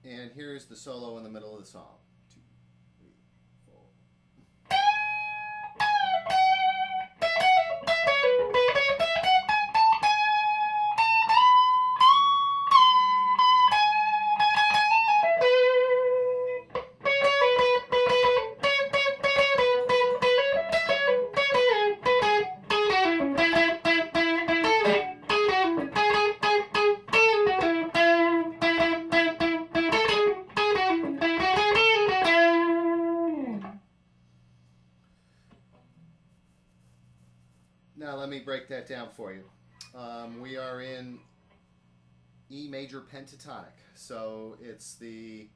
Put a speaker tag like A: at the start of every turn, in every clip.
A: And here's the solo in the middle of the song. 2, 3, 4. Now let me break that down for you. We are in E major pentatonic, so it's the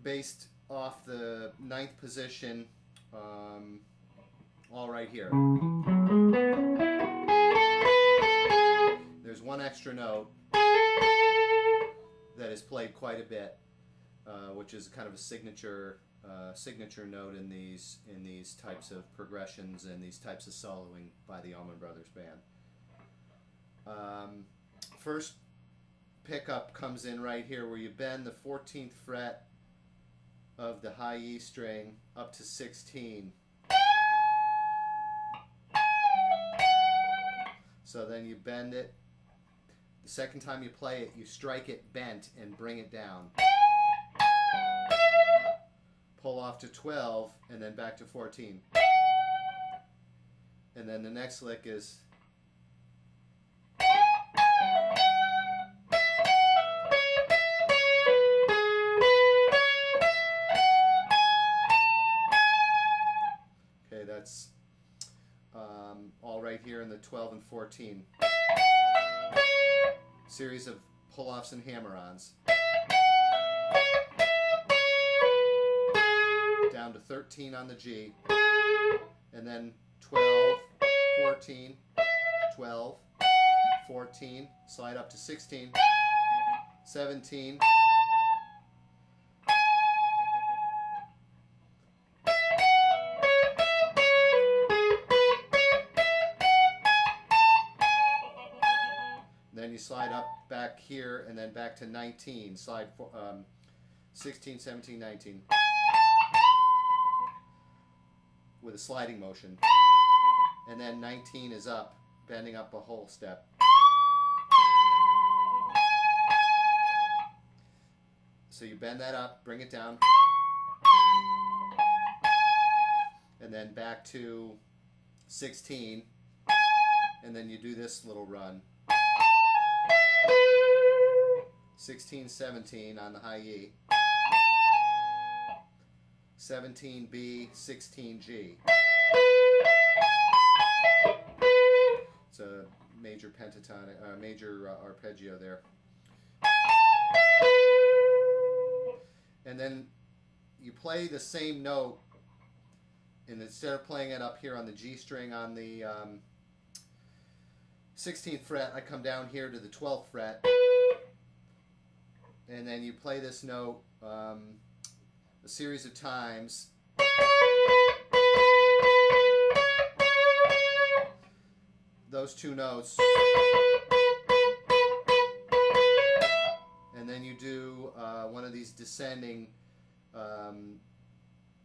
A: based off the 9th position, all right here. There's one extra note that is played quite a bit, which is kind of a signature note in these types of progressions and these types of soloing by the Allman Brothers Band. First pickup comes in right here where you bend the 14th fret of the high E string up to 16. So then you bend it. The second time you play it, you strike it bent and bring it down. Pull off to 12 and then back to 14. And then the next lick is okay, that's all right here in the 12 and 14. Series of pull-offs and hammer-ons. Down to 13 on the G, and then 12, 14, 12, 14, slide up to 16, 17, then you slide up back here and then back to 19, slide 16, 17, 19. With a sliding motion, and then 19 is up, bending up a whole step. So you bend that up, bring it down, and then back to 16, and then you do this little run. 16, 17 on the high E. 17B, 16G. It's a major pentatonic, major arpeggio there. And then you play the same note, and instead of playing it up here on the G string on the 16th fret, I come down here to the 12th fret, and then you play this note a series of times. Those two notes. And then you do one of these descending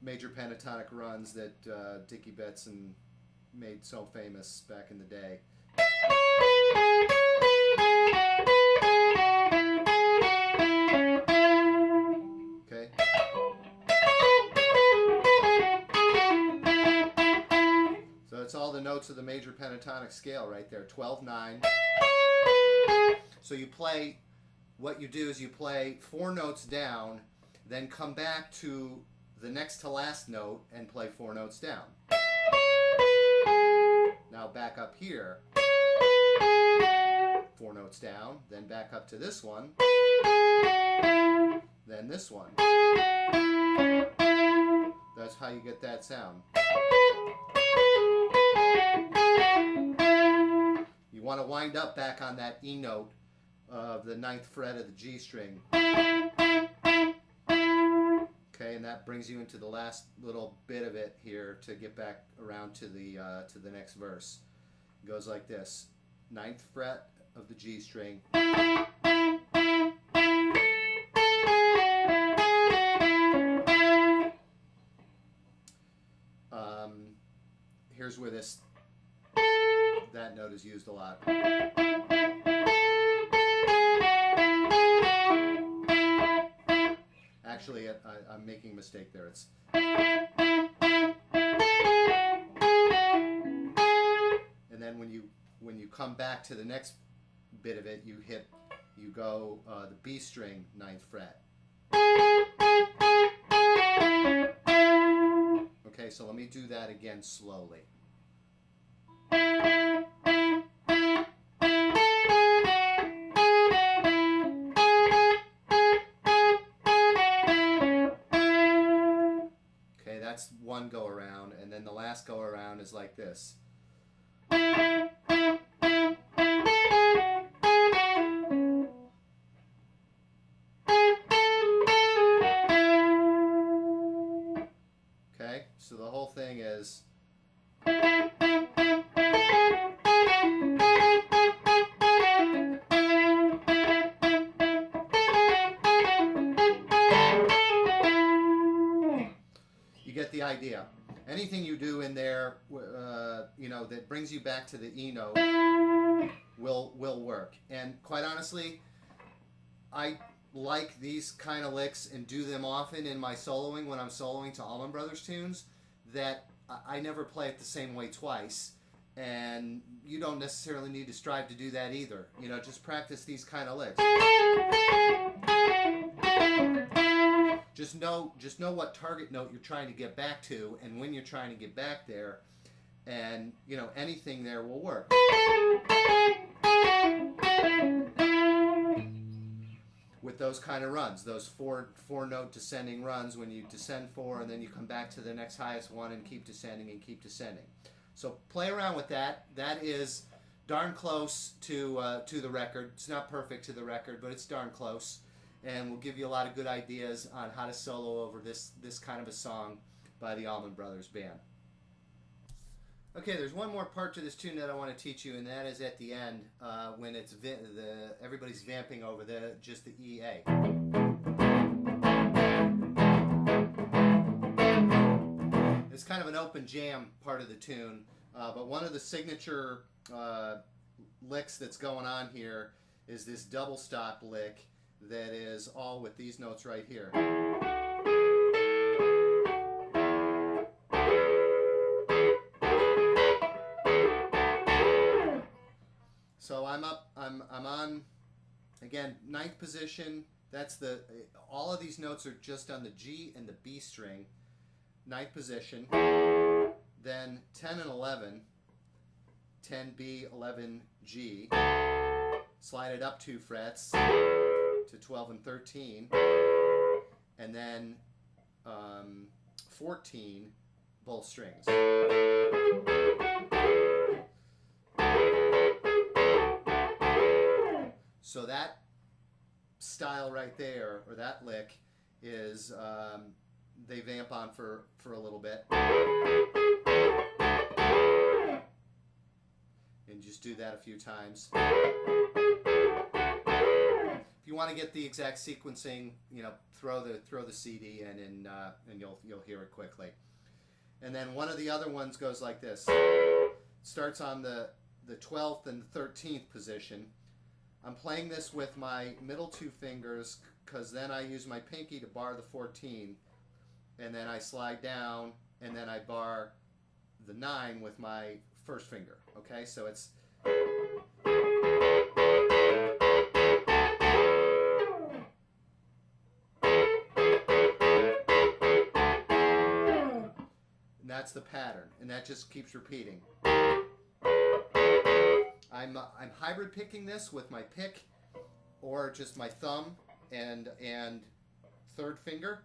A: major pentatonic runs that Dickie Betson made so famous back in the day. Okay. So it's all the notes of the major pentatonic scale right there, 12-9. So you play, what you do is you play 4 notes down, then come back to the next to last note and play 4 notes down. Now back up here, 4 notes down, then back up to this one, then this one. That's how you get that sound. You want to wind up back on that E note of the 9th fret of the G string. Okay, and that brings you into the last little bit of it here to get back around to the next verse. It goes like this: 9th fret of the G string, here's where that note is used a lot. Actually, I'm making a mistake there. It's and then when you come back to the next bit of it, you go the B string 9th fret. Okay, so let me do that again slowly. Okay, that's one go around, and then the last go around is like this. Okay, so the whole thing is you get the idea. Anything you do in there, you know, that brings you back to the E note will work. And quite honestly, I like these kind of licks and do them often in my soloing when I'm soloing to Allman Brothers tunes, that I never play it the same way twice. And you don't necessarily need to strive to do that either. You know, just practice these kind of licks. Just know what target note you're trying to get back to and when you're trying to get back there, and you know, anything there will work. With those kind of runs, those four note descending runs, when you descend 4 and then you come back to the next highest one and keep descending and keep descending. So play around with that. That is darn close to the record. It's not perfect to the record, but it's darn close, and will give you a lot of good ideas on how to solo over this kind of a song by the Allman Brothers Band. Okay, there's one more part to this tune that I want to teach you, and that is at the end when it's everybody's vamping over just the EA. It's kind of an open jam part of the tune, but one of the signature licks that's going on here is this double stop lick that is all with these notes right here. So I'm on, again, 9th position. That's all of these notes are just on the G and the B string. 9th position. Then 10 and 11. 10B, 11G. Slide it up 2 frets to 12 and 13. And then 14, both strings. So that style right there, or that lick, is they vamp on for a little bit. And just do that a few times. If you want to get the exact sequencing, you know, throw the CD in and you'll hear it quickly. And then one of the other ones goes like this. Starts on the 12th and the 13th position. I'm playing this with my middle 2 fingers because then I use my pinky to bar the 14, and then I slide down and then I bar the 9 with my first finger. Okay, so it's and that's the pattern, and that just keeps repeating. I'm hybrid picking this with my pick or just my thumb and 3rd finger.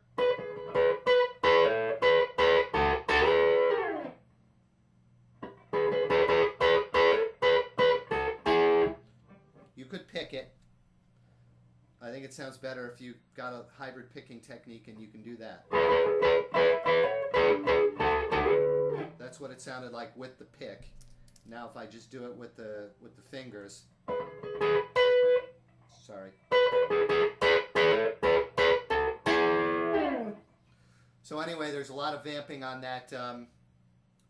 A: You could pick it. I think it sounds better if you got a hybrid picking technique and you can do that. That's what it sounded like with the pick. Now if I just do it with the fingers, sorry. So anyway, there's a lot of vamping on that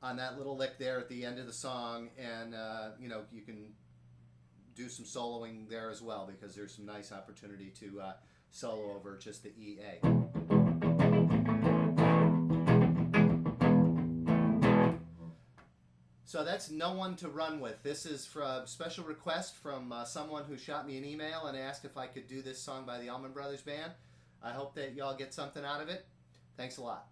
A: on that little lick there at the end of the song, and you know, you can do some soloing there as well, because there's some nice opportunity to solo over just the EA. So that's No One to Run With. This is for a special request from someone who shot me an email and asked if I could do this song by the Allman Brothers Band. I hope that y'all get something out of it. Thanks a lot.